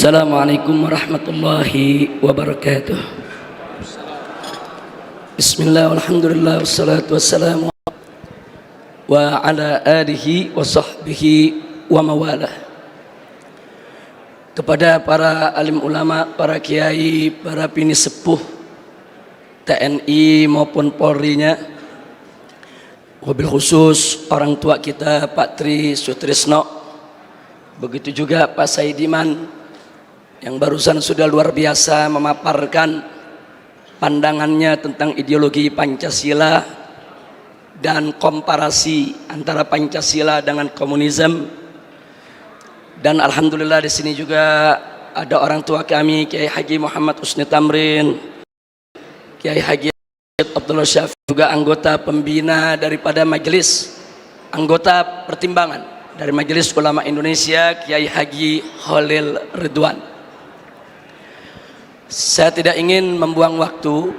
Assalamualaikum warahmatullahi wabarakatuh. Bismillah, alhamdulillah, wassalatu wassalamu wa ala alihi wa sahbihi wa mawalah. Kepada para alim ulama, para kiai, para bini sepuh TNI maupun Polri-nya, wabil khusus orang tua kita Pak Tri Sutrisno, begitu juga Pak Saidiman yang barusan sudah luar biasa memaparkan pandangannya tentang ideologi Pancasila dan komparasi antara Pancasila dengan komunisme. Dan alhamdulillah di sini juga ada orang tua kami Kiai Haji Muhammad Husni Tamrin, Kiai Haji Abdullah Syafiq, juga anggota pembina daripada majelis, anggota pertimbangan dari Majelis Ulama Indonesia, Kiai Haji Khalil Ridwan. Saya tidak ingin membuang waktu.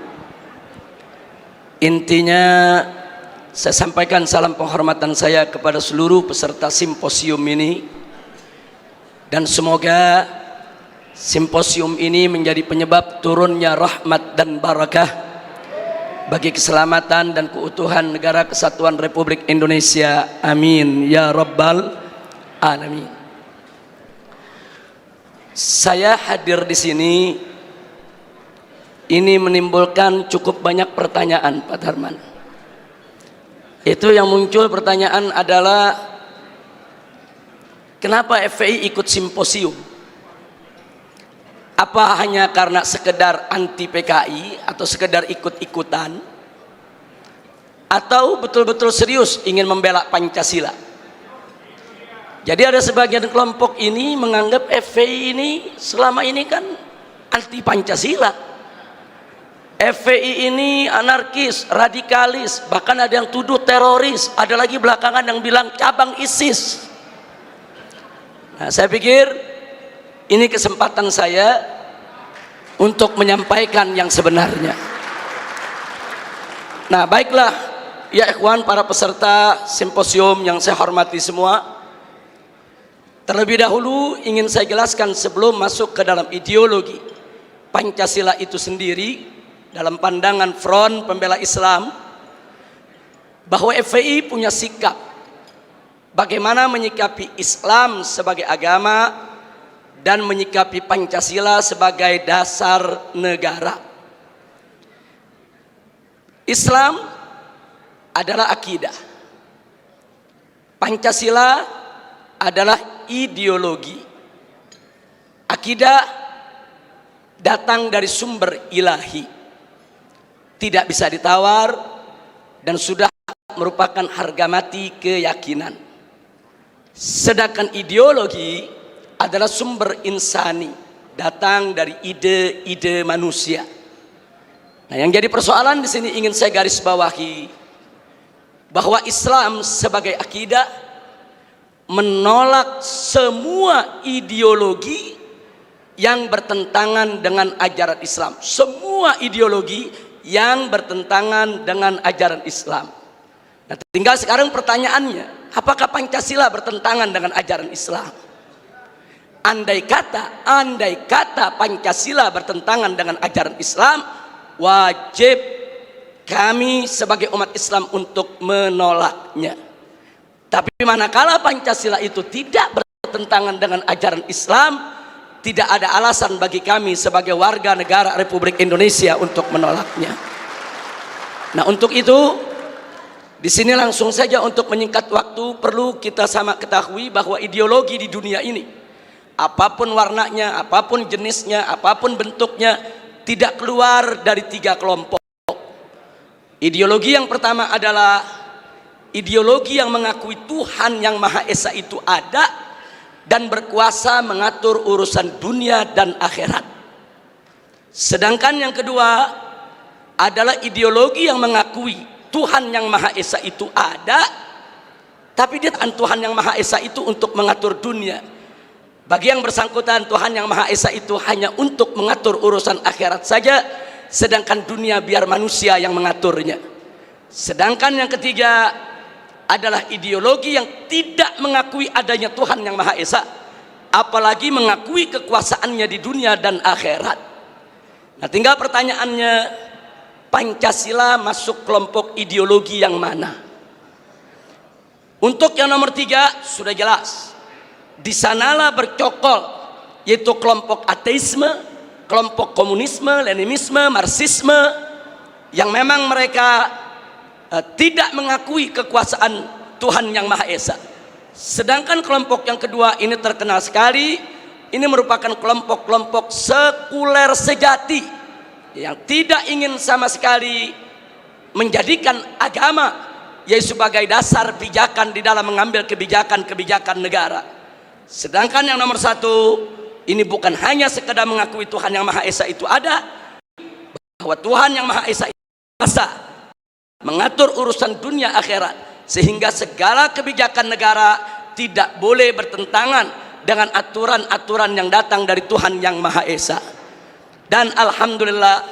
Intinya saya sampaikan salam penghormatan saya kepada seluruh peserta simposium ini, dan semoga simposium ini menjadi penyebab turunnya rahmat dan barakah bagi keselamatan dan keutuhan negara kesatuan Republik Indonesia. Amin ya rabbal alamin. Saya hadir di sini ini menimbulkan cukup banyak pertanyaan, Pak Darman. Itu yang muncul pertanyaan adalah, kenapa FPI ikut simposium? Apa hanya karena sekedar anti PKI atau sekedar ikut-ikutan, atau betul-betul serius ingin membela Pancasila? Jadi ada sebagian kelompok ini menganggap FPI ini selama ini kan anti Pancasila. FPI ini anarkis, radikalis, bahkan ada yang tuduh teroris, ada lagi belakangan yang bilang cabang ISIS. Nah, saya pikir ini kesempatan saya untuk menyampaikan yang sebenarnya. Nah, baiklah ya ikhwan, para peserta simposium yang saya hormati semua. Terlebih dahulu ingin saya jelaskan sebelum masuk ke dalam ideologi Pancasila itu sendiri, dalam pandangan Front Pembela Islam, bahwa FPI punya sikap bagaimana menyikapi Islam sebagai agama dan menyikapi Pancasila sebagai dasar negara. Islam adalah akidah, Pancasila adalah ideologi. Akidah datang dari sumber ilahi, tidak bisa ditawar, dan sudah merupakan harga mati keyakinan. Sedangkan ideologi adalah sumber insani, datang dari ide-ide manusia. Nah, yang jadi persoalan di sini ingin saya garis bawahi, bahwa Islam sebagai akidah menolak semua ideologi yang bertentangan dengan ajaran Islam. Semua ideologi yang bertentangan dengan ajaran Islam. Nah, tinggal sekarang pertanyaannya, apakah Pancasila bertentangan dengan ajaran Islam? Andai kata Pancasila bertentangan dengan ajaran Islam, wajib kami sebagai umat Islam untuk menolaknya. Tapi manakala Pancasila itu tidak bertentangan dengan ajaran Islam, tidak ada alasan bagi kami sebagai warga negara Republik Indonesia untuk menolaknya. Nah, untuk itu di sini langsung saja untuk menyingkat waktu, perlu kita sama ketahui bahwa ideologi di dunia ini, apapun warnanya, apapun jenisnya, apapun bentuknya, tidak keluar dari tiga kelompok. Ideologi yang pertama adalah ideologi yang mengakui Tuhan yang Maha Esa itu ada dan berkuasa mengatur urusan dunia dan akhirat. Sedangkan yang kedua adalah ideologi yang mengakui Tuhan yang Maha Esa itu ada, tapi dia Tuhan yang Maha Esa itu untuk mengatur dunia. Bagi yang bersangkutan, Tuhan yang Maha Esa itu hanya untuk mengatur urusan akhirat saja, sedangkan dunia biar manusia yang mengaturnya. Sedangkan yang ketiga adalah ideologi yang tidak mengakui adanya Tuhan yang Maha Esa, apalagi mengakui kekuasaannya di dunia dan akhirat. Nah, tinggal pertanyaannya, Pancasila masuk kelompok ideologi yang mana? Untuk yang nomor 3 sudah jelas, di sanalah bercokol, yaitu kelompok ateisme, kelompok komunisme, leninisme, marxisme, yang memang mereka tidak mengakui kekuasaan Tuhan yang Maha Esa. Sedangkan kelompok yang kedua ini terkenal sekali, ini merupakan kelompok-kelompok sekuler sejati yang tidak ingin sama sekali menjadikan agama yaitu sebagai dasar pijakan di dalam mengambil kebijakan-kebijakan negara. Sedangkan yang nomor 1 ini bukan hanya sekedar mengakui Tuhan yang Maha Esa itu ada, bahwa Tuhan yang Maha Esa itu kuasa mengatur urusan dunia akhirat, sehingga segala kebijakan negara tidak boleh bertentangan dengan aturan-aturan yang datang dari Tuhan yang Maha Esa. Dan alhamdulillah,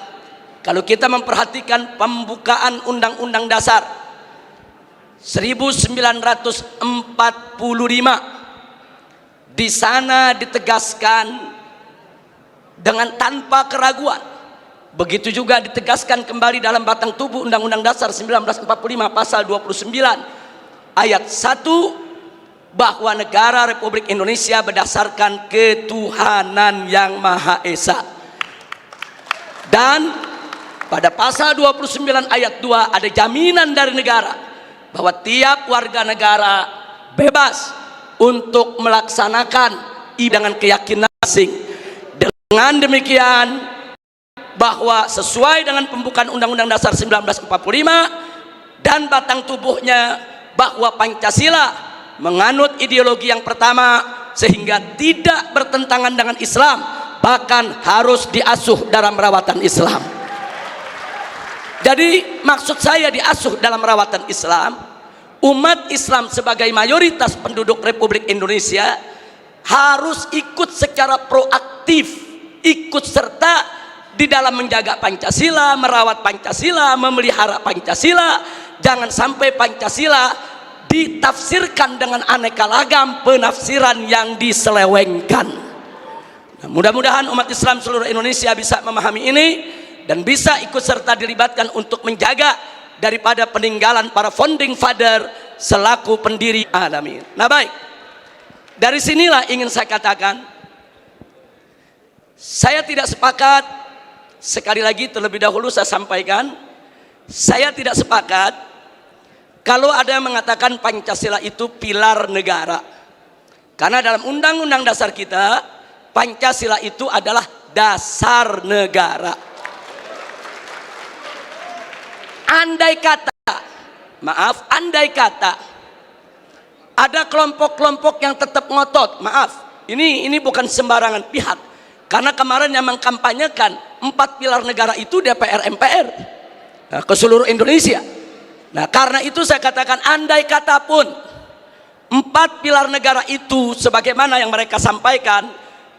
kalau kita memperhatikan pembukaan Undang-Undang Dasar 1945, di sana ditegaskan dengan tanpa keraguan. Begitu juga ditegaskan kembali dalam batang tubuh Undang-Undang Dasar 1945 pasal 29 ayat 1, bahwa negara Republik Indonesia berdasarkan ketuhanan yang Maha Esa. Dan pada pasal 29 ayat 2 ada jaminan dari negara bahwa tiap warga negara bebas untuk melaksanakan dengan keyakinan asing. Dengan demikian, bahwa sesuai dengan pembukaan Undang-Undang Dasar 1945 dan batang tubuhnya, bahwa Pancasila menganut ideologi yang pertama sehingga tidak bertentangan dengan Islam, bahkan harus diasuh dalam rawatan Islam. Jadi maksud saya diasuh dalam rawatan Islam, umat Islam sebagai mayoritas penduduk Republik Indonesia harus ikut secara proaktif, ikut serta di dalam menjaga Pancasila, merawat Pancasila, memelihara Pancasila. Jangan sampai Pancasila ditafsirkan dengan aneka ragam penafsiran yang diselewengkan. Nah, mudah-mudahan umat Islam seluruh Indonesia bisa memahami ini dan bisa ikut serta dilibatkan untuk menjaga daripada peninggalan para founding father selaku pendiri alamin. Nah, baik, dari sinilah ingin saya katakan, saya tidak sepakat. Sekali lagi terlebih dahulu saya sampaikan, saya tidak sepakat kalau ada yang mengatakan Pancasila itu pilar negara. Karena dalam Undang-Undang Dasar kita, Pancasila itu adalah dasar negara. Andai kata, andai kata ada kelompok-kelompok yang tetap ngotot, ini bukan sembarangan pihak. Karena kemarin yang mengkampanyekan 4 pilar negara itu DPR MPR ke seluruh Indonesia. Nah, karena itu saya katakan, andai kata pun 4 pilar negara itu sebagaimana yang mereka sampaikan,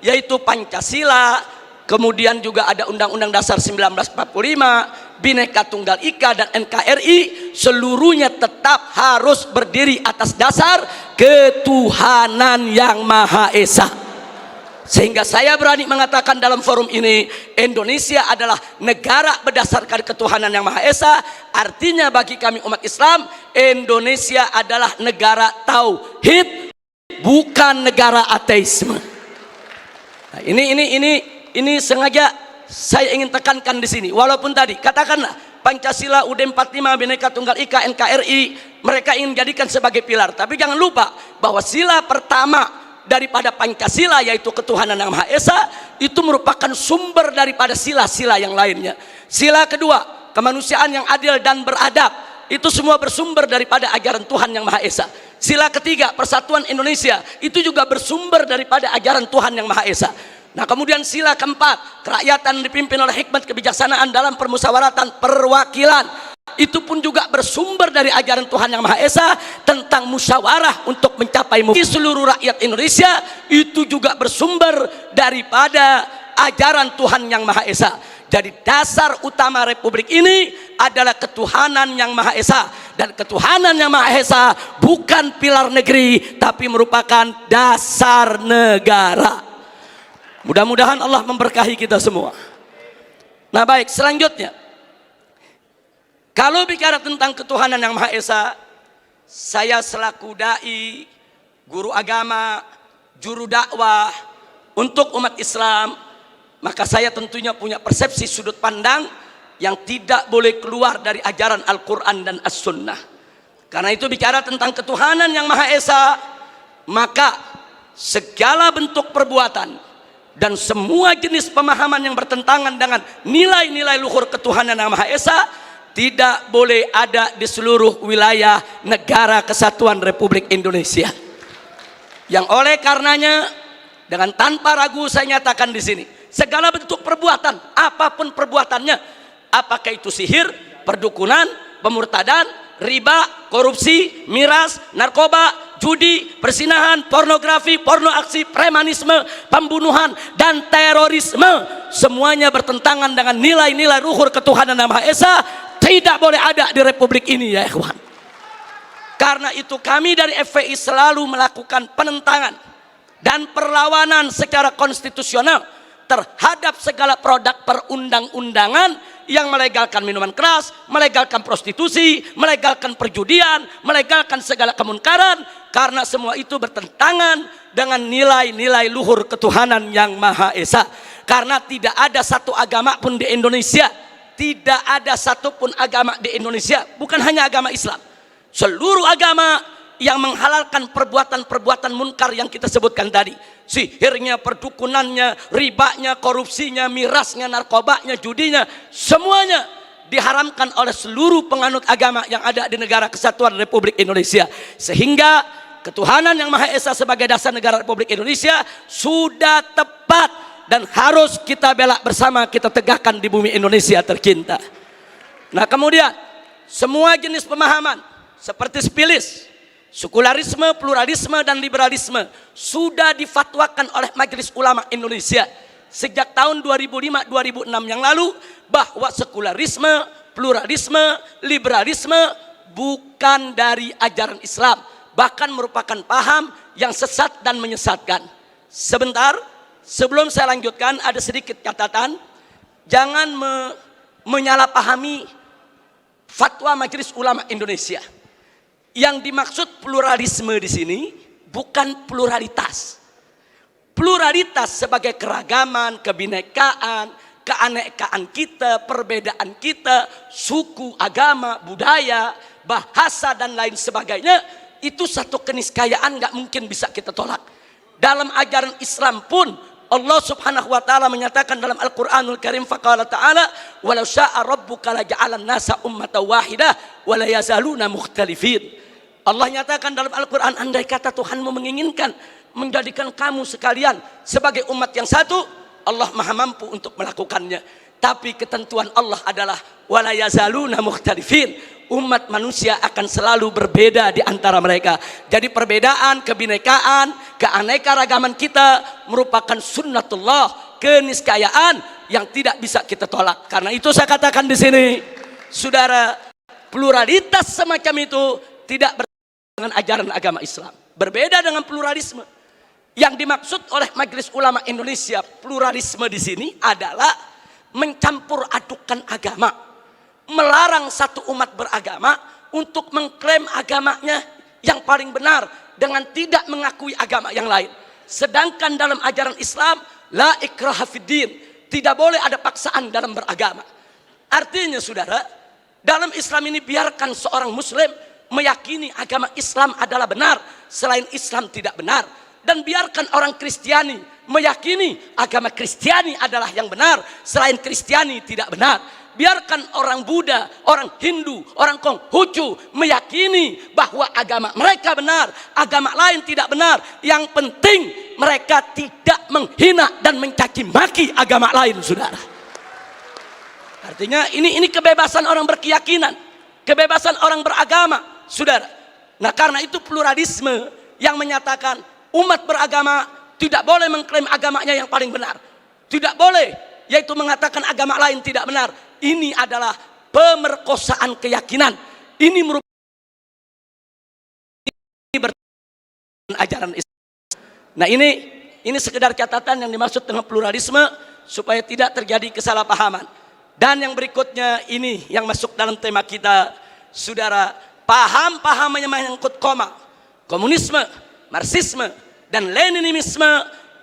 yaitu Pancasila, kemudian juga ada Undang-Undang Dasar 1945, Bhinneka Tunggal Ika dan NKRI, seluruhnya tetap harus berdiri atas dasar ketuhanan yang Maha Esa. Sehingga saya berani mengatakan dalam forum ini, Indonesia adalah negara berdasarkan ketuhanan yang Maha Esa. Artinya bagi kami umat Islam, Indonesia adalah negara tauhid, bukan negara ateisme. Nah, ini sengaja saya ingin tekankan di sini. Walaupun tadi katakanlah Pancasila, UUD 45, Bhinneka Tunggal Ika, NKRI mereka ingin jadikan sebagai pilar, tapi jangan lupa bahwa sila pertama daripada Pancasila yaitu ketuhanan yang Maha Esa itu merupakan sumber daripada sila-sila yang lainnya. Sila kedua, kemanusiaan yang adil dan beradab, itu semua bersumber daripada ajaran Tuhan yang Maha Esa. Sila ketiga, persatuan Indonesia, itu juga bersumber daripada ajaran Tuhan yang Maha Esa. Nah, kemudian sila keempat, kerakyatan dipimpin oleh hikmat kebijaksanaan dalam permusyawaratan perwakilan, itu pun juga bersumber dari ajaran Tuhan yang Maha Esa tentang musyawarah untuk mencapai seluruh rakyat Indonesia, itu juga bersumber daripada ajaran Tuhan yang Maha Esa. Jadi dasar utama republik ini adalah ketuhanan yang Maha Esa. Dan ketuhanan yang Maha Esa bukan pilar negeri, tapi merupakan dasar negara. Mudah-mudahan Allah memberkahi kita semua. Nah baik, selanjutnya, kalau bicara tentang ketuhanan yang Maha Esa, saya selaku dai, guru agama, juru dakwah untuk umat Islam, maka saya tentunya punya persepsi sudut pandang yang tidak boleh keluar dari ajaran Al-Quran dan As-Sunnah. Karena itu bicara tentang ketuhanan yang Maha Esa, maka segala bentuk perbuatan dan semua jenis pemahaman yang bertentangan dengan nilai-nilai luhur ketuhanan yang Maha Esa tidak boleh ada di seluruh wilayah negara kesatuan Republik Indonesia. Yang oleh karenanya, dengan tanpa ragu saya nyatakan di sini, segala bentuk perbuatan, apapun perbuatannya, apakah itu sihir, perdukunan, pemurtadan, riba, korupsi, miras, narkoba, judi, persinahan, pornografi, porno aksi, premanisme, pembunuhan, dan terorisme, semuanya bertentangan dengan nilai-nilai luhur ketuhanan yang Maha Esa, tidak boleh ada di republik ini ya ikhwan. Karena itu kami dari FPI selalu melakukan penentangan dan perlawanan secara konstitusional terhadap segala produk perundang-undangan yang melegalkan minuman keras, melegalkan prostitusi, melegalkan perjudian, melegalkan segala kemunkaran, karena semua itu bertentangan dengan nilai-nilai luhur ketuhanan yang Maha Esa. Karena tidak ada satu agama pun di Indonesia, tidak ada satupun agama di Indonesia, bukan hanya agama Islam, seluruh agama yang menghalalkan perbuatan-perbuatan munkar yang kita sebutkan tadi, sihirnya, perdukunannya, ribanya, korupsinya, mirasnya, narkobanya, judinya, semuanya diharamkan oleh seluruh penganut agama yang ada di negara kesatuan Republik Indonesia. Sehingga ketuhanan yang Maha Esa sebagai dasar negara Republik Indonesia sudah tepat dan harus kita bela bersama, kita tegakkan di bumi Indonesia tercinta. Nah kemudian semua jenis pemahaman seperti spilis, sekularisme, pluralisme, dan liberalisme sudah difatwakan oleh Majelis Ulama Indonesia sejak tahun 2005-2006 yang lalu, bahwa sekularisme, pluralisme, liberalisme bukan dari ajaran Islam, bahkan merupakan paham yang sesat dan menyesatkan. Sebentar, sebelum saya lanjutkan, ada sedikit catatan. Jangan menyalahpahami fatwa Majelis Ulama Indonesia. Yang dimaksud pluralisme di sini bukan pluralitas. Pluralitas sebagai keragaman, kebinekaan, keanekaan kita, perbedaan kita, suku, agama, budaya, bahasa, dan lain sebagainya, itu satu keniscayaan gak mungkin bisa kita tolak. Dalam ajaran Islam pun Allah Subhanahu wa taala menyatakan dalam Al-Qur'anul Karim, faqala ta'ala walau syaa rabbuka laja'alan nasa ummatan wahidah wa la yazaluna mukhtalifin. Allah nyatakan dalam Al-Quran, andai kata Tuhanmu menginginkan menjadikan kamu sekalian sebagai umat yang satu, Allah maha mampu untuk melakukannya. Tapi ketentuan Allah adalah wala yazaluna mukhtalifin, umat manusia akan selalu berbeda di antara mereka. Jadi perbedaan, kebinekaan, keanekaragaman kita merupakan sunnatullah, keniscayaan yang tidak bisa kita tolak. Karena itu saya katakan di sini, saudara, pluralitas semacam itu tidak dengan ajaran agama Islam, berbeda dengan pluralisme. Yang dimaksud oleh Majelis Ulama Indonesia, pluralisme di sini adalah mencampur adukan agama, melarang satu umat beragama untuk mengklaim agamanya yang paling benar dengan tidak mengakui agama yang lain. Sedangkan dalam ajaran Islam, la ikraha fiddin, tidak boleh ada paksaan dalam beragama. Artinya saudara, dalam Islam ini biarkan seorang muslim meyakini agama Islam adalah benar, selain Islam tidak benar. Dan biarkan orang Kristiani meyakini agama Kristiani adalah yang benar, selain Kristiani tidak benar. Biarkan orang Buddha, orang Hindu, orang Konghucu meyakini bahwa agama mereka benar, agama lain tidak benar. Yang penting mereka tidak menghina dan mencaci maki agama lain, saudara. Artinya ini kebebasan orang berkeyakinan, kebebasan orang beragama, saudara. Nah karena itu pluralisme yang menyatakan umat beragama tidak boleh mengklaim agamanya yang paling benar, tidak boleh yaitu mengatakan agama lain tidak benar. Ini adalah pemerkosaan keyakinan. Ini merupakan ajaran Islam. Nah, ini sekedar catatan yang dimaksud dengan pluralisme supaya tidak terjadi kesalahpahaman. Dan yang berikutnya ini yang masuk dalam tema kita, saudara, paham-paham yang menyangkut komunisme, marxisme, dan leninisme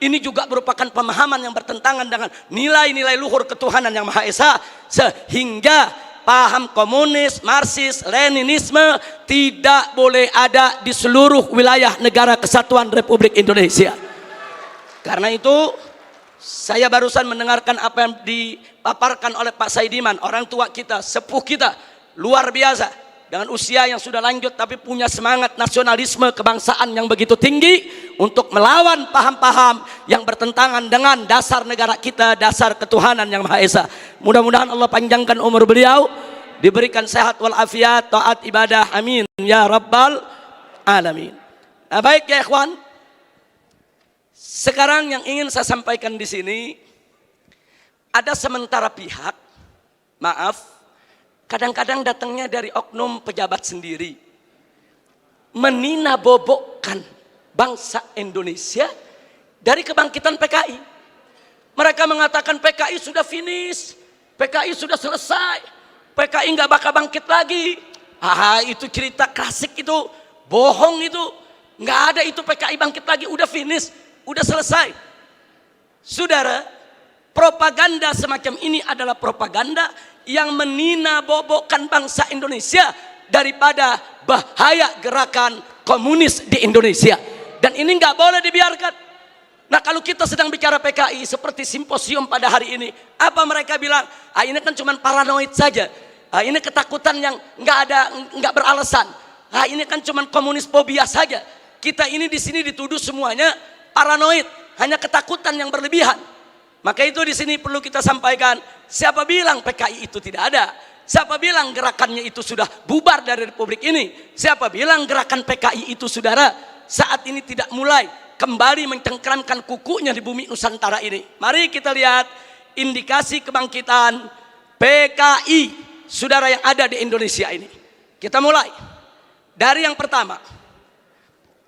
ini juga merupakan pemahaman yang bertentangan dengan nilai-nilai luhur ketuhanan yang Maha Esa, sehingga paham komunis, marxis, leninisme tidak boleh ada di seluruh wilayah negara kesatuan Republik Indonesia. Karena itu saya barusan mendengarkan apa yang dipaparkan oleh Pak Saidiman, orang tua kita, sepuh kita, luar biasa. Dengan usia yang sudah lanjut tapi punya semangat nasionalisme kebangsaan yang begitu tinggi untuk melawan paham-paham yang bertentangan dengan dasar negara kita, dasar ketuhanan yang Maha Esa. Mudah-mudahan Allah panjangkan umur beliau, diberikan sehat walafiat, taat ibadah, amin ya rabbal alamin. Nah, baik ya ikhwan, sekarang yang ingin saya sampaikan di sini, ada sementara pihak, maaf, kadang-kadang datangnya dari oknum pejabat sendiri, menina-bobokkan bangsa Indonesia dari kebangkitan PKI. Mereka mengatakan PKI sudah finish, PKI sudah selesai, PKI nggak bakal bangkit lagi. Itu cerita klasik, itu bohong, itu nggak ada itu PKI bangkit lagi, udah finish, udah selesai. Saudara, propaganda semacam ini adalah propaganda yang menina-bobokkan bangsa Indonesia daripada bahaya gerakan komunis di Indonesia. Dan ini nggak boleh dibiarkan. Nah, kalau kita sedang bicara PKI seperti simposium pada hari ini, apa mereka bilang? Ini kan cuma paranoid saja. Ini ketakutan yang nggak beralasan. Ini kan cuma komunis fobia saja. Kita ini di sini dituduh semuanya paranoid, hanya ketakutan yang berlebihan. Maka itu di sini perlu kita sampaikan, siapa bilang PKI itu tidak ada? Siapa bilang gerakannya itu sudah bubar dari Republik ini? Siapa bilang gerakan PKI itu, saudara, saat ini tidak mulai kembali mencengkeramkan kukunya di bumi Nusantara ini? Mari kita lihat indikasi kebangkitan PKI, saudara, yang ada di Indonesia ini. Kita mulai dari yang pertama.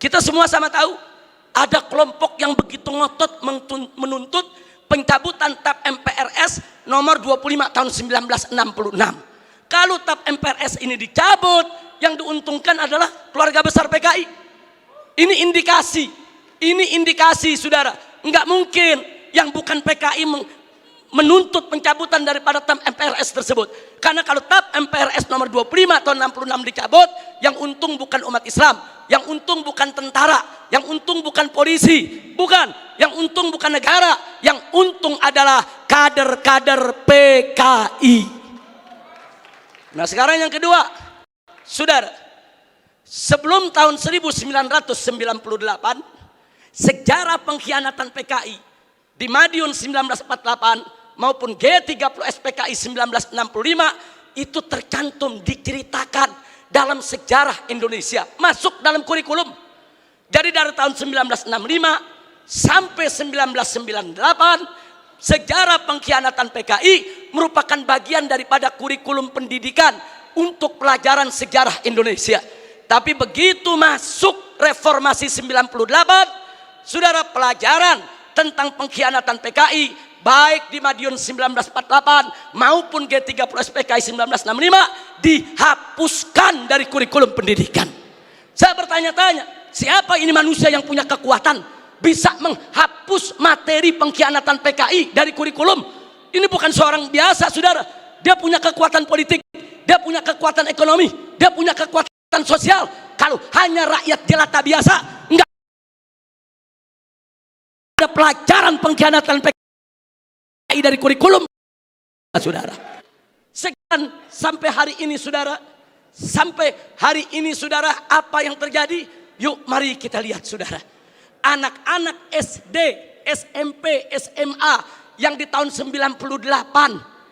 Kita semua sama tahu ada kelompok yang begitu ngotot menuntut pencabutan TAP MPRS nomor 25 tahun 1966. Kalau TAP MPRS ini dicabut, yang diuntungkan adalah keluarga besar PKI. Ini indikasi, saudara. Enggak mungkin yang bukan PKI menuntut pencabutan daripada TAP MPRS tersebut. Karena kalau TAP MPRS nomor 25 tahun 66 dicabut, yang untung bukan umat Islam, yang untung bukan tentara, yang untung bukan polisi, bukan. Yang untung bukan negara, yang untung adalah kader-kader PKI. Nah, sekarang yang kedua, saudara, sebelum tahun 1998, sejarah pengkhianatan PKI di Madiun 1948 maupun G30S PKI 1965 itu tercantum, diceritakan dalam sejarah Indonesia, masuk dalam kurikulum. Jadi dari tahun 1965 sampai 1998, sejarah pengkhianatan PKI merupakan bagian daripada kurikulum pendidikan untuk pelajaran sejarah Indonesia. Tapi begitu masuk reformasi 98, saudara, pelajaran tentang pengkhianatan PKI baik di Madiun 1948 maupun G30S PKI 1965 dihapuskan dari kurikulum pendidikan. Saya bertanya-tanya, siapa ini manusia yang punya kekuatan bisa menghapus materi pengkhianatan PKI dari kurikulum? Ini bukan seorang biasa, saudara. Dia punya kekuatan politik, dia punya kekuatan ekonomi, dia punya kekuatan sosial. Kalau hanya rakyat jelata biasa, enggak ada pelajaran pengkhianatan PKI dari kurikulum, saudara. Sekian sampai hari ini, saudara. Sampai hari ini, saudara, apa yang terjadi? Yuk mari kita lihat, saudara. Anak-anak SD, SMP, SMA yang di tahun 98,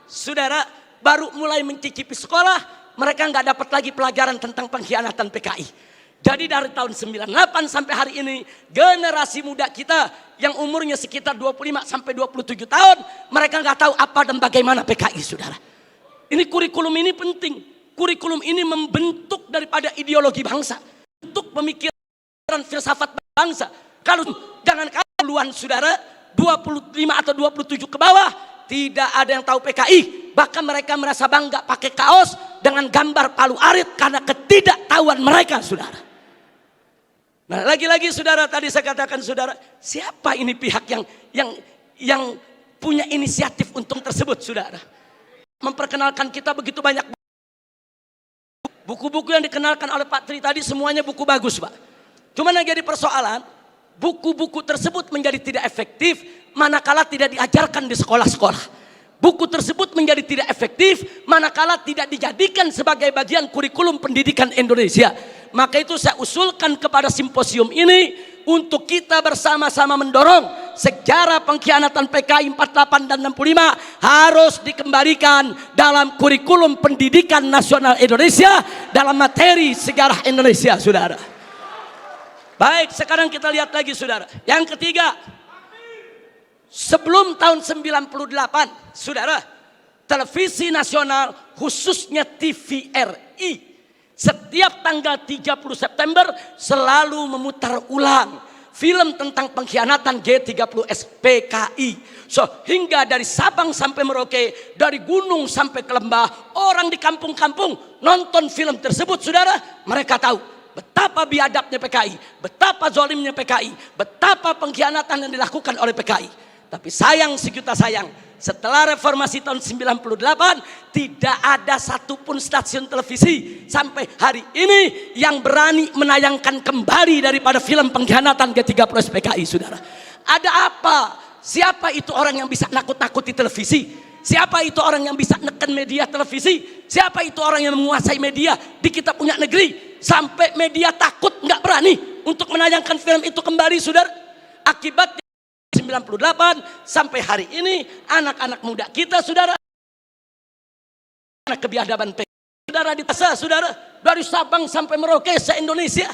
saudara, baru mulai mencicipi sekolah, mereka nggak dapat lagi pelajaran tentang pengkhianatan PKI. Jadi dari tahun 98 sampai hari ini, generasi muda kita yang umurnya sekitar 25 sampai 27 tahun, mereka nggak tahu apa dan bagaimana PKI, saudara. Ini kurikulum ini penting. Kurikulum ini membentuk daripada ideologi bangsa, bentuk pemikiran filsafat bangsa. Kalau jangan kaluan, saudara, 25 atau 27 ke bawah, tidak ada yang tahu PKI. Bahkan mereka merasa bangga pakai kaos dengan gambar Palu Arit karena ketidaktahuan mereka, saudara. Nah, lagi-lagi saudara, tadi saya katakan saudara, siapa ini pihak yang punya inisiatif untuk tersebut, saudara? Memperkenalkan kita begitu banyak buku-buku yang dikenalkan oleh Pak Tri tadi, semuanya buku bagus, Pak. Cuma yang jadi persoalan, buku-buku tersebut menjadi tidak efektif manakala tidak diajarkan di sekolah-sekolah. Buku tersebut menjadi tidak efektif manakala tidak dijadikan sebagai bagian kurikulum pendidikan Indonesia. Maka itu saya usulkan kepada simposium ini untuk kita bersama-sama mendorong sejarah pengkhianatan PKI 48 dan 65 harus dikembalikan dalam kurikulum pendidikan nasional Indonesia dalam materi sejarah Indonesia, saudara. Baik, sekarang kita lihat lagi, saudara. Yang ketiga, sebelum tahun 98, saudara, televisi nasional khususnya TVRI setiap tanggal 30 September selalu memutar ulang film tentang pengkhianatan G30S PKI. So, hingga dari Sabang sampai Merauke, dari gunung sampai ke lembah, orang di kampung-kampung nonton film tersebut, saudara. Mereka tahu betapa biadabnya PKI, betapa zolimnya PKI, betapa pengkhianatan yang dilakukan oleh PKI. Tapi sayang sejuta sayang, setelah reformasi tahun 98 tidak ada satupun stasiun televisi sampai hari ini yang berani menayangkan kembali daripada film pengkhianatan G30S PKI, saudara. Ada apa? Siapa itu orang yang bisa nakut-nakuti televisi? Siapa itu orang yang bisa neken media televisi? Siapa itu orang yang menguasai media di kita punya negeri sampai media takut, nggak berani untuk menayangkan film itu kembali, saudara? Akibatnya 98 sampai hari ini anak-anak muda kita, saudara, anak kebiadaban PKI, saudara, ditasa, saudara, dari Sabang sampai Merauke se-Indonesia,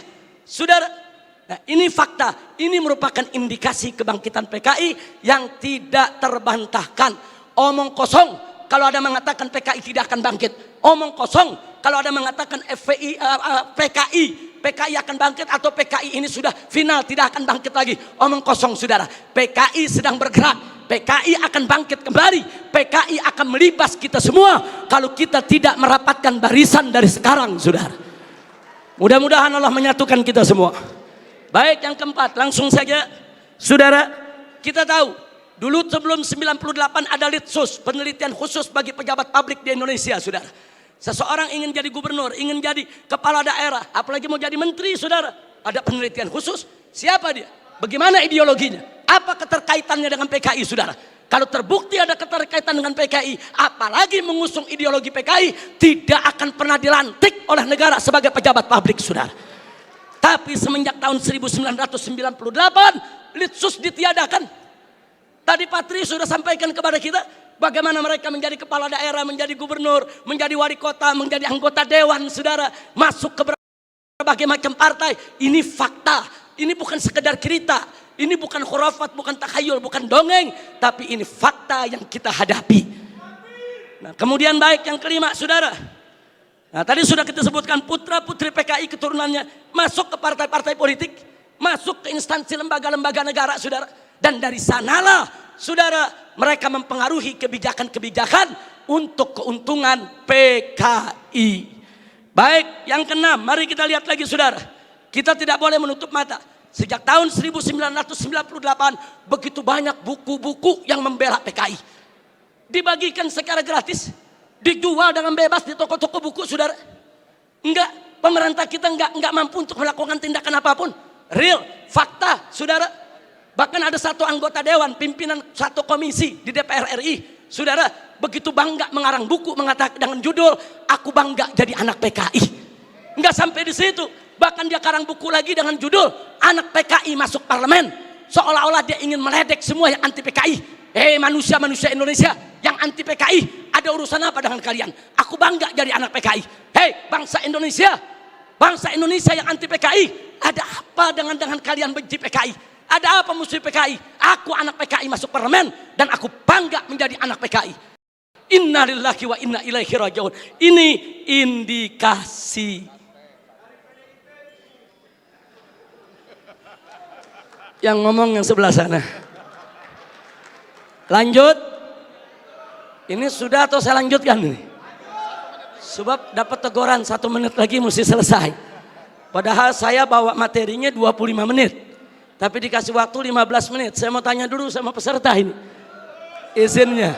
saudara. Nah, ini fakta, ini merupakan indikasi kebangkitan PKI yang tidak terbantahkan. Omong kosong kalau ada mengatakan PKI tidak akan bangkit. Omong kosong kalau ada mengatakan PKI akan bangkit atau PKI ini sudah final tidak akan bangkit lagi. Omong kosong, saudara. PKI sedang bergerak, PKI akan bangkit kembali, PKI akan melibas kita semua kalau kita tidak merapatkan barisan dari sekarang, saudara. Mudah-mudahan Allah menyatukan kita semua. Baik, yang keempat, langsung saja, saudara. Kita tahu dulu sebelum 98 ada Litsus, penelitian khusus bagi pejabat publik di Indonesia, saudara. Seseorang ingin jadi gubernur, ingin jadi kepala daerah, apalagi mau jadi menteri, saudara, ada penelitian khusus. Siapa dia? Bagaimana ideologinya? Apa keterkaitannya dengan PKI, saudara? Kalau terbukti ada keterkaitan dengan PKI, apalagi mengusung ideologi PKI, tidak akan pernah dilantik oleh negara sebagai pejabat publik, saudara. Tapi semenjak tahun 1998 Litsus ditiadakan. Tadi Pak Tri sudah sampaikan kepada kita bagaimana mereka menjadi kepala daerah, menjadi gubernur, menjadi wali kota, menjadi anggota dewan, saudara, masuk ke berbagai macam partai. Ini fakta, ini bukan sekedar cerita, ini bukan khurafat, bukan takhayul, bukan dongeng, tapi ini fakta yang kita hadapi. Nah, kemudian baik, yang kelima, saudara. Nah, tadi sudah kita sebutkan putra putri PKI keturunannya masuk ke partai-partai politik, masuk ke instansi lembaga-lembaga negara, saudara. Dan dari sanalah, saudara, mereka mempengaruhi kebijakan-kebijakan untuk keuntungan PKI. Baik, yang keenam, mari kita lihat lagi, saudara. Kita tidak boleh menutup mata. Sejak tahun 1998 begitu banyak buku-buku yang membela PKI. Dibagikan secara gratis, dijual dengan bebas di toko-toko buku, saudara. Enggak, pemerintah kita enggak mampu untuk melakukan tindakan apapun. Real, fakta, saudara. Bahkan ada satu anggota dewan, pimpinan satu komisi di DPR RI, saudara, begitu bangga mengarang buku mengatakan dengan judul "Aku Bangga Jadi Anak PKI". Enggak sampai di situ, bahkan dia karang buku lagi dengan judul "Anak PKI Masuk Parlemen", seolah-olah dia ingin meledek semua yang anti PKI. Manusia-manusia Indonesia yang anti PKI, ada urusan apa dengan kalian? Aku bangga jadi anak PKI. Hei bangsa Indonesia, Bangsa Indonesia yang anti PKI, ada apa dengan kalian benci PKI? Ada apa musuh PKI? Aku anak PKI masuk parlemen dan aku bangga menjadi anak PKI. Innalillahi wa inna ilaihi rajiun. Ini indikasi. Yang ngomong yang sebelah sana. Lanjut. Ini sudah atau saya lanjutkan ini? Sebab dapat teguran 1 menit lagi mesti selesai. Padahal saya bawa materinya 25 menit. Tapi dikasih waktu 15 menit. Saya mau tanya dulu sama peserta ini. Izinnya.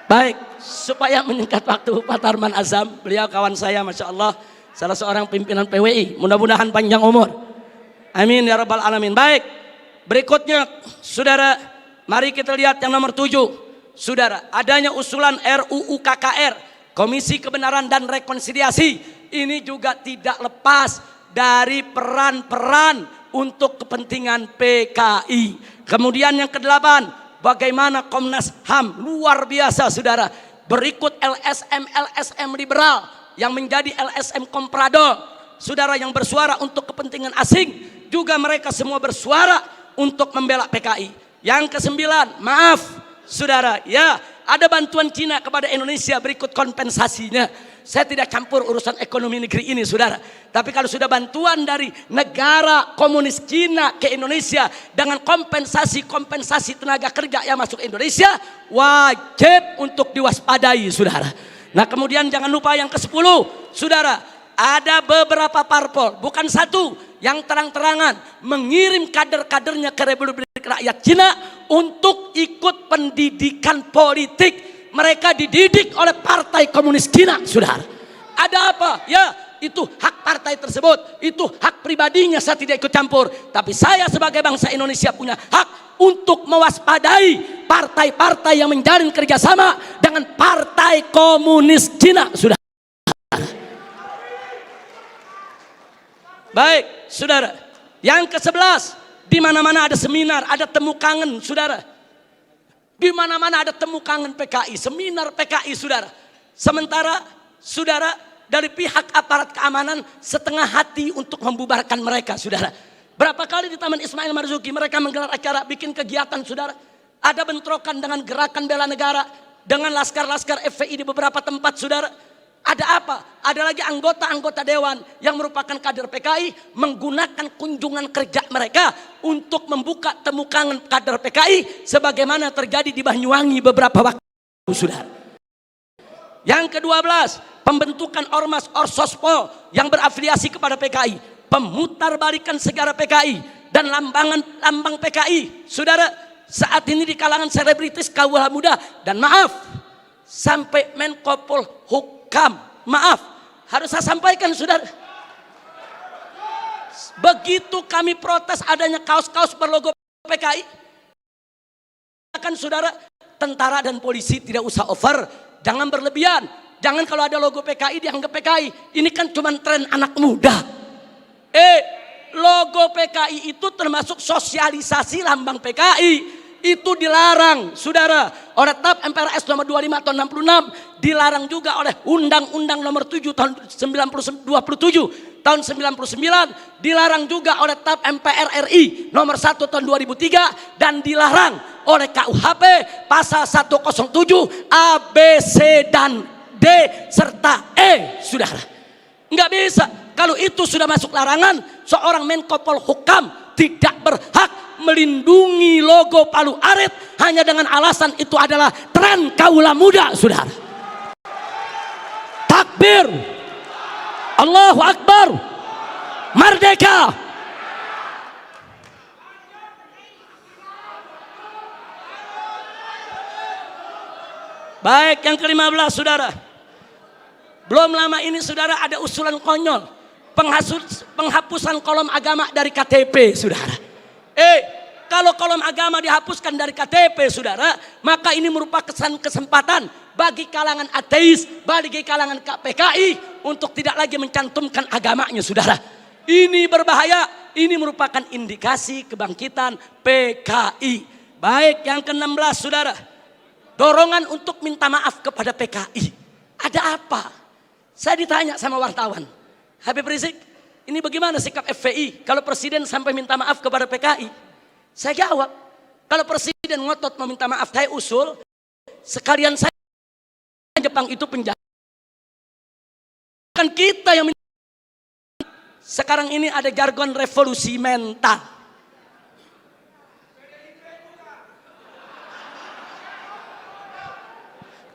Baik, supaya menyingkat waktu, Pak Tarman Azam, beliau kawan saya, Masya Allah, salah seorang pimpinan PWI. Mudah-mudahan panjang umur. Amin ya Rabbal Alamin. Baik, berikutnya, saudara, mari kita lihat yang nomor 7. Saudara, adanya usulan RUU KKR, Komisi Kebenaran dan Rekonsiliasi, ini juga tidak lepas dari peran-peran untuk kepentingan PKI. Kemudian yang ke-8, bagaimana Komnas HAM luar biasa saudara, berikut LSM liberal yang menjadi LSM komprador, saudara, yang bersuara untuk kepentingan asing, juga mereka semua bersuara untuk membela PKI. Yang ke-9, maaf saudara, ya ada bantuan Cina kepada Indonesia, berikut kompensasinya. Saya tidak campur urusan ekonomi negeri ini saudara. Tapi kalau sudah bantuan dari negara komunis Cina ke Indonesia dengan kompensasi tenaga kerja yang masuk Indonesia, wajib untuk diwaspadai saudara. Nah kemudian jangan lupa yang ke-10 saudara, ada beberapa parpol, bukan satu, yang terang-terangan mengirim kader-kadernya ke Republik Rakyat Cina untuk ikut pendidikan politik. Mereka dididik oleh Partai Komunis Cina, saudara. Ada apa? Ya, itu hak partai tersebut, itu hak pribadinya, saya tidak ikut campur. Tapi saya sebagai bangsa Indonesia punya hak untuk mewaspadai partai-partai yang menjalin kerjasama dengan Partai Komunis Cina, saudara. Baik, saudara. Yang ke-11, di mana-mana ada seminar, ada temu kangen, saudara. Di mana-mana ada temu kangen PKI, seminar PKI, saudara. Sementara, saudara, dari pihak aparat keamanan setengah hati untuk membubarkan mereka, saudara. Berapa kali di Taman Ismail Marzuki mereka menggelar acara, bikin kegiatan, saudara. Ada bentrokan dengan gerakan bela negara, dengan laskar-laskar FPI di beberapa tempat, saudara. Ada apa? Ada lagi anggota-anggota dewan yang merupakan kader PKI menggunakan kunjungan kerja mereka untuk membuka temu kangen kader PKI sebagaimana terjadi di Banyuwangi beberapa waktu, saudara. Yang ke-12, pembentukan Ormas Orsospol yang berafiliasi kepada PKI, pemutarbalikan segala PKI dan lambang PKI, saudara. Saat ini di kalangan selebritis kaula muda, dan maaf, sampai Menko Polhukam, maaf, harus saya sampaikan saudara, begitu kami protes adanya kaos-kaos berlogo PKI, kan saudara, tentara dan polisi tidak usah over, jangan berlebihan, jangan kalau ada logo PKI dianggap PKI, ini kan cuma tren anak muda. Logo PKI itu termasuk sosialisasi lambang PKI. Itu dilarang, saudara, oleh TAP MPRS nomor 25 tahun 66, dilarang juga oleh Undang-Undang nomor 7 tahun 27 tahun 99, dilarang juga oleh TAP MPR RI nomor 1 tahun 2003, dan dilarang oleh KUHP pasal 107 A, B, C, dan D serta E, saudara. Enggak bisa, kalau itu sudah masuk larangan, seorang Menko Polhukam tidak berhak melindungi logo Palu Arit hanya dengan alasan itu adalah tren kaula muda, saudara. Takbir, Allahu Akbar, merdeka. Baik, yang ke-15 saudara, belum lama ini saudara ada usulan konyol penghapusan kolom agama dari KTP, saudara. Kalau kolom agama dihapuskan dari KTP, saudara, maka ini merupakan kesempatan bagi kalangan ateis, bagi kalangan PKI untuk tidak lagi mencantumkan agamanya, saudara. Ini berbahaya, ini merupakan indikasi kebangkitan PKI. Baik, yang ke-16 saudara, dorongan untuk minta maaf kepada PKI. Ada apa? Saya ditanya sama wartawan, Habib Rizik, ini bagaimana sikap FPI kalau presiden sampai minta maaf kepada PKI? Saya jawab, kalau presiden ngotot meminta maaf, saya usul sekalian saya Jepang itu penjara. Kan kita yang sekarang ini ada jargon revolusi mental.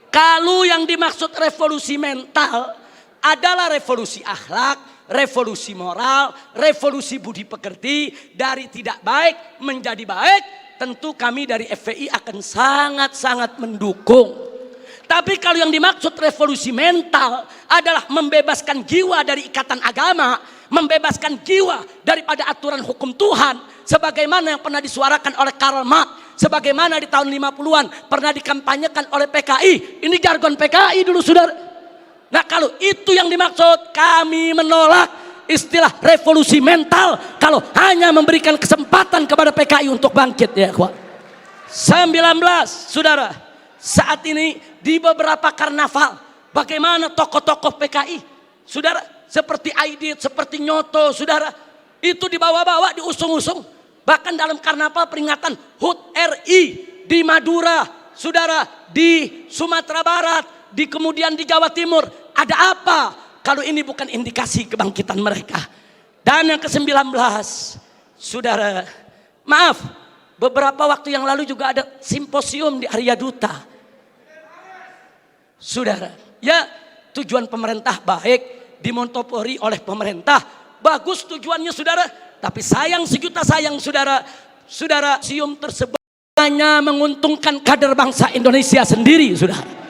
Kalau yang dimaksud revolusi mental adalah revolusi akhlak, revolusi moral, revolusi budi pekerti, dari tidak baik menjadi baik, tentu kami dari FPI akan sangat-sangat mendukung. Tapi kalau yang dimaksud revolusi mental adalah membebaskan jiwa dari ikatan agama, membebaskan jiwa daripada aturan hukum Tuhan, sebagaimana yang pernah disuarakan oleh Karl Marx, sebagaimana di tahun 50-an pernah dikampanyekan oleh PKI. Ini jargon PKI dulu, saudara. Nah, kalau itu yang dimaksud, kami menolak istilah revolusi mental kalau hanya memberikan kesempatan kepada PKI untuk bangkit, ya kawan. 19, saudara, saat ini di beberapa karnaval, bagaimana tokoh-tokoh PKI, saudara, seperti Aidit, seperti Nyoto, saudara, itu dibawa-bawa, diusung-usung. Bahkan dalam karnaval peringatan HUT RI di Madura, saudara, di Sumatera Barat, kemudian di Jawa Timur, ada apa kalau ini bukan indikasi kebangkitan mereka? Dan yang ke-19, saudara, maaf, beberapa waktu yang lalu juga ada simposium di Arya Duta. Saudara, ya tujuan pemerintah baik, dimontopori oleh pemerintah, bagus tujuannya, saudara. Tapi sayang sejuta sayang, saudara, sium tersebut hanya menguntungkan kader bangsa Indonesia sendiri, saudara.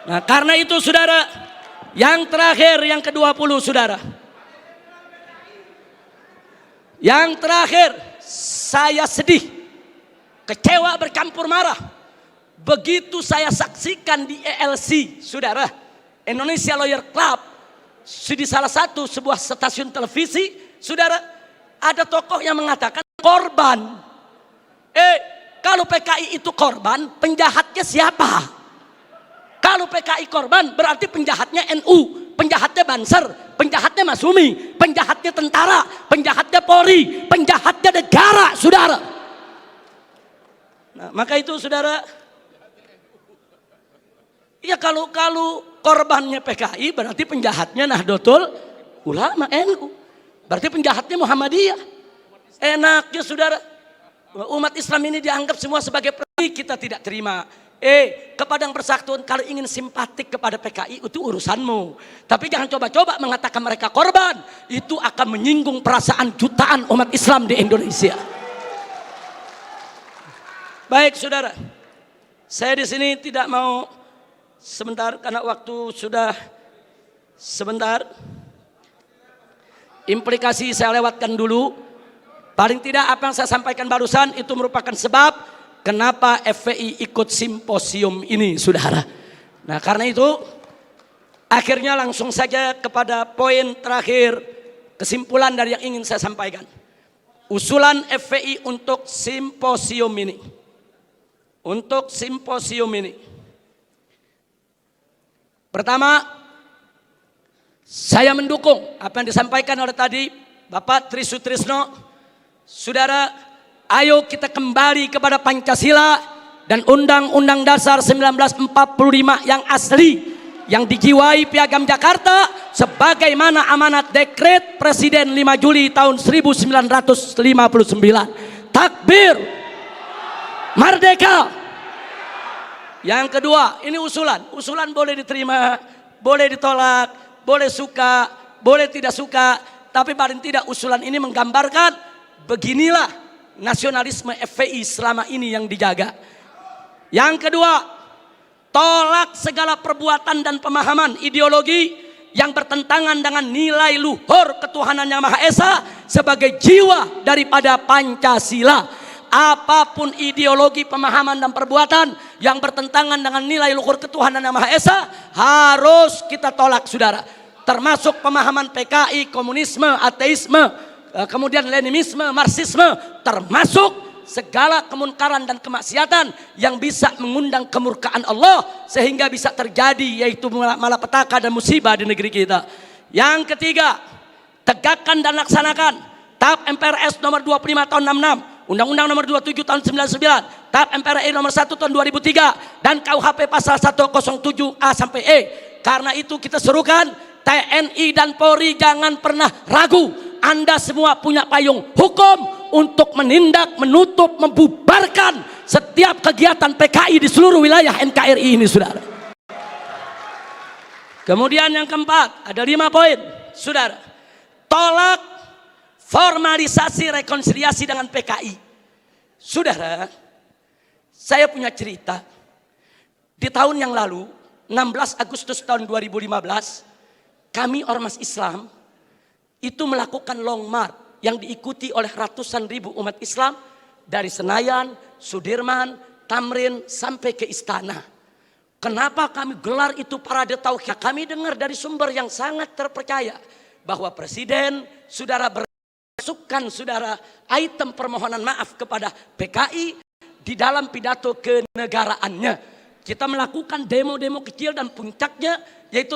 Nah, karena itu, saudara, yang terakhir, yang ke-20, saudara. Yang terakhir, saya sedih, kecewa bercampur marah. Begitu saya saksikan di ELC, saudara, Indonesia Lawyer Club, di salah satu sebuah stasiun televisi, saudara, ada tokoh yang mengatakan korban. Kalau PKI itu korban, penjahatnya siapa? Kalau PKI korban, berarti penjahatnya NU, penjahatnya Banser, penjahatnya Masumi, penjahatnya tentara, penjahatnya Polri, penjahatnya negara, saudara. Nah, maka itu, saudara, ya kalau korbannya PKI, berarti penjahatnya Nahdlatul Ulama NU, berarti penjahatnya Muhammadiyah. Enaknya, saudara, umat Islam ini dianggap semua sebagai kita tidak terima. Ke Padang Persatuan, kalau ingin simpatik kepada PKI itu urusanmu. Tapi jangan coba-coba mengatakan mereka korban. Itu akan menyinggung perasaan jutaan umat Islam di Indonesia. Baik, saudara, saya di sini tidak mau sebentar karena waktu sudah sebentar. Implikasi saya lewatkan dulu. Paling tidak apa yang saya sampaikan barusan itu merupakan sebab kenapa FPI ikut simposium ini, saudara. Nah, karena itu akhirnya langsung saja kepada poin terakhir, kesimpulan dari yang ingin saya sampaikan. Usulan FPI untuk simposium ini. Untuk simposium ini. Pertama, saya mendukung apa yang disampaikan oleh tadi Bapak Tri Sutrisno. Saudara, ayo kita kembali kepada Pancasila dan Undang-Undang Dasar 1945 yang asli, yang dijiwai Piagam Jakarta sebagaimana amanat dekret Presiden 5 Juli tahun 1959. Takbir, merdeka. Yang kedua, ini usulan boleh diterima, boleh ditolak, boleh suka, boleh tidak suka, tapi paling tidak usulan ini menggambarkan beginilah nasionalisme FPI selama ini yang dijaga. Yang kedua, tolak segala perbuatan dan pemahaman ideologi yang bertentangan dengan nilai luhur ketuhanan Yang Maha Esa sebagai jiwa daripada Pancasila. Apapun ideologi, pemahaman dan perbuatan yang bertentangan dengan nilai luhur ketuhanan Yang Maha Esa harus kita tolak, saudara. Termasuk pemahaman PKI, komunisme, ateisme, kemudian Leninisme, Marxisme, termasuk segala kemunkaran dan kemaksiatan yang bisa mengundang kemurkaan Allah sehingga bisa terjadi yaitu malapetaka dan musibah di negeri kita. Yang ketiga, tegakkan dan laksanakan TAP MPRS nomor 25 tahun 66, Undang-Undang nomor 27 tahun 99, TAP MPR RI nomor 1 tahun 2003 dan KUHP pasal 107A sampai E. Karena itu kita serukan TNI dan Polri jangan pernah ragu. Anda semua punya payung hukum untuk menindak, menutup, membubarkan setiap kegiatan PKI di seluruh wilayah NKRI ini, saudara. Kemudian yang keempat, ada 5 poin, saudara. Tolak formalisasi rekonsiliasi dengan PKI. Saudara, saya punya cerita. Di tahun yang lalu, 16 Agustus tahun 2015, kami Ormas Islam itu melakukan long march yang diikuti oleh ratusan ribu umat Islam dari Senayan, Sudirman, Tamrin sampai ke Istana. Kenapa kami gelar itu parade tauhid? Kami dengar dari sumber yang sangat terpercaya bahwa Presiden saudara bermasukkan saudara item permohonan maaf kepada PKI di dalam pidato kenegaraannya. Kita melakukan demo-demo kecil dan puncaknya yaitu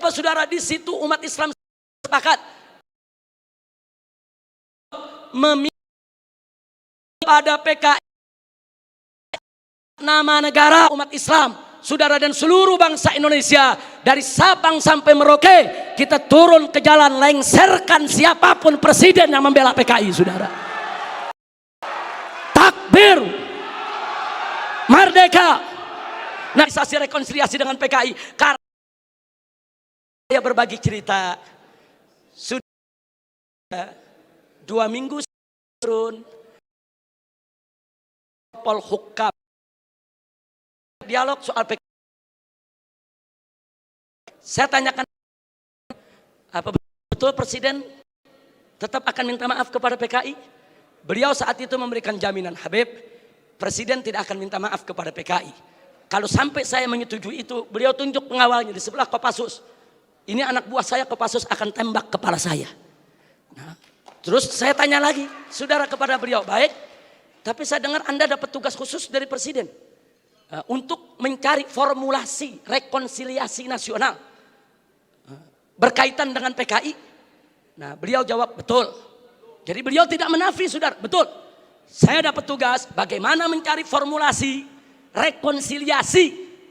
saudara di situ umat Islam sepakat meminta pada PKI nama negara umat Islam, saudara, dan seluruh bangsa Indonesia dari Sabang sampai Merauke kita turun ke jalan lengserkan siapapun presiden yang membela PKI, saudara. Takbir, merdeka. Nah, rekonsiliasi dengan PKI karena saya berbagi cerita. Sudah 2 minggu turun Polhukam dialog soal PKI. Saya tanyakan, apa betul Presiden tetap akan minta maaf kepada PKI? Beliau saat itu memberikan jaminan, Habib, Presiden tidak akan minta maaf kepada PKI. Kalau sampai saya menyetujui itu, beliau tunjuk pengawalnya di sebelah Kopassus. Ini anak buah saya Kopassus akan tembak kepala saya. Nah, terus saya tanya lagi, saudara, kepada beliau, baik, tapi saya dengar Anda dapat tugas khusus dari Presiden untuk mencari formulasi rekonsiliasi nasional berkaitan dengan PKI. Nah, beliau jawab betul. Jadi beliau tidak menafi, saudara, betul. Saya dapat tugas bagaimana mencari formulasi rekonsiliasi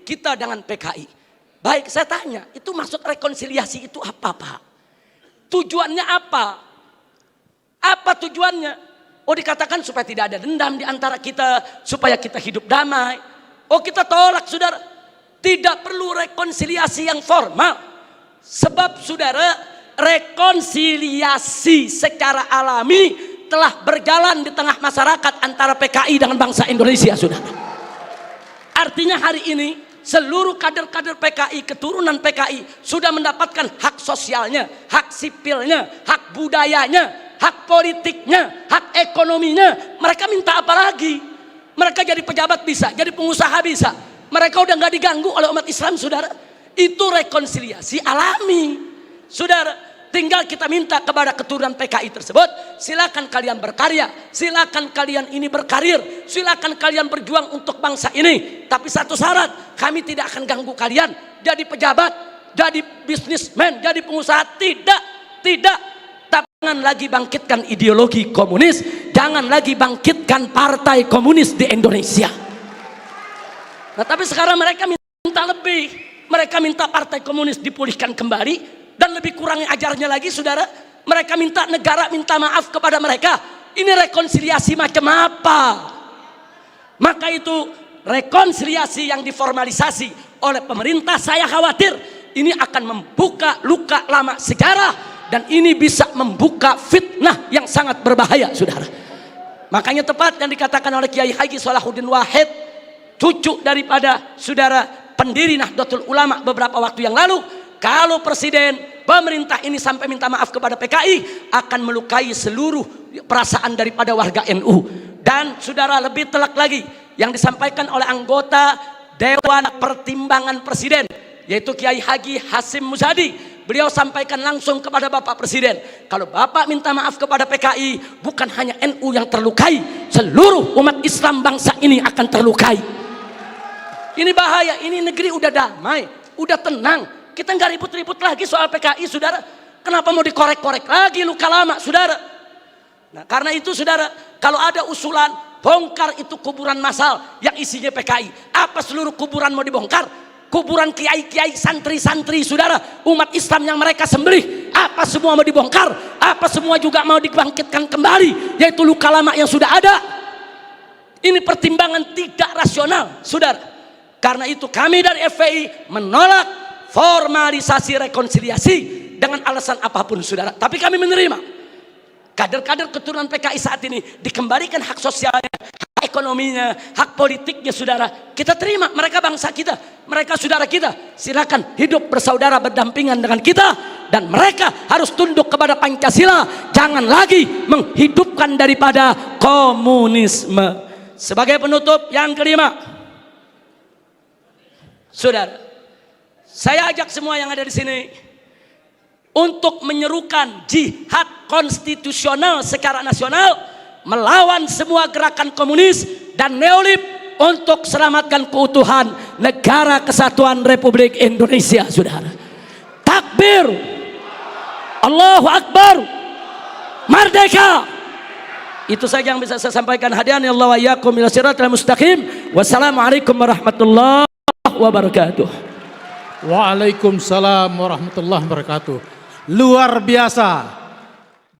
kita dengan PKI. Baik, saya tanya, itu maksud rekonsiliasi itu apa, Pak? Tujuannya apa? Apa tujuannya? Oh, dikatakan supaya tidak ada dendam di antara kita, supaya kita hidup damai. Oh, kita tolak, saudara. Tidak perlu rekonsiliasi yang formal. Sebab, saudara, rekonsiliasi secara alami telah berjalan di tengah masyarakat antara PKI dengan bangsa Indonesia, saudara. Artinya hari ini seluruh kader-kader PKI, keturunan PKI sudah mendapatkan hak sosialnya, hak sipilnya, hak budayanya, hak politiknya, hak ekonominya. Mereka minta apa lagi? Mereka jadi pejabat bisa, jadi pengusaha bisa. Mereka udah nggak diganggu oleh umat Islam, saudara. Itu rekonsiliasi alami, saudara. Tinggal kita minta kepada keturunan PKI tersebut, silakan kalian berkarya, silakan kalian ini berkarir, silakan kalian berjuang untuk bangsa ini. Tapi satu syarat, kami tidak akan ganggu kalian jadi pejabat, jadi bisnismen, jadi pengusaha. Tidak. Tapi jangan lagi bangkitkan ideologi komunis, jangan lagi bangkitkan partai komunis di Indonesia. Nah, tapi sekarang mereka minta lebih, mereka minta partai komunis dipulihkan kembali. Dan lebih kurang ajarnya lagi, saudara, mereka minta negara minta maaf kepada mereka. Ini rekonsiliasi macam apa? Maka itu rekonsiliasi yang diformalisasi oleh pemerintah, saya khawatir ini akan membuka luka lama sejarah dan ini bisa membuka fitnah yang sangat berbahaya, saudara. Makanya tepat yang dikatakan oleh Kiai Haji Salahuddin Wahid, cucu daripada saudara pendiri Nahdlatul Ulama beberapa waktu yang lalu, kalau presiden, pemerintah ini sampai minta maaf kepada PKI akan melukai seluruh perasaan daripada warga NU. Dan saudara, lebih telak lagi yang disampaikan oleh anggota Dewan Pertimbangan Presiden, yaitu Kiai Haji Hasyim Muzadi, beliau sampaikan langsung kepada Bapak Presiden, kalau Bapak minta maaf kepada PKI, bukan hanya NU yang terlukai, seluruh umat Islam bangsa ini akan terlukai. Ini bahaya, ini negeri udah damai, udah tenang, kita nggak ribut-ribut lagi soal PKI, saudara. Kenapa mau dikorek-korek lagi luka lama, saudara? Nah, karena itu, saudara, kalau ada usulan bongkar itu kuburan massal yang isinya PKI, apa seluruh kuburan mau dibongkar? Kuburan kiai-kiai, santri-santri, saudara, umat Islam yang mereka sembelih, apa semua mau dibongkar? Apa semua juga mau dibangkitkan kembali, yaitu luka lama yang sudah ada? Ini pertimbangan tidak rasional, saudara. Karena itu kami dari FPI menolak formalisasi rekonsiliasi dengan alasan apapun, saudara. Tapi kami menerima kader-kader keturunan PKI saat ini dikembalikan hak sosialnya, hak ekonominya, hak politiknya, saudara. Kita terima, mereka bangsa kita, mereka saudara kita. Silakan hidup bersaudara berdampingan dengan kita, dan mereka harus tunduk kepada Pancasila. Jangan lagi menghidupkan daripada komunisme. Sebagai penutup yang kelima, saudara, saya ajak semua yang ada di sini untuk menyerukan jihad konstitusional secara nasional melawan semua gerakan komunis dan neolib untuk selamatkan keutuhan negara kesatuan Republik Indonesia, saudara. Takbir, Allahu Akbar, merdeka. Itu saja yang bisa saya sampaikan. Hadiani Allah wa iyyakum ila siratal mustaqim. Wassalamualaikum warahmatullahi wabarakatuh. Waalaikumsalam warahmatullahi wabarakatuh. Luar biasa.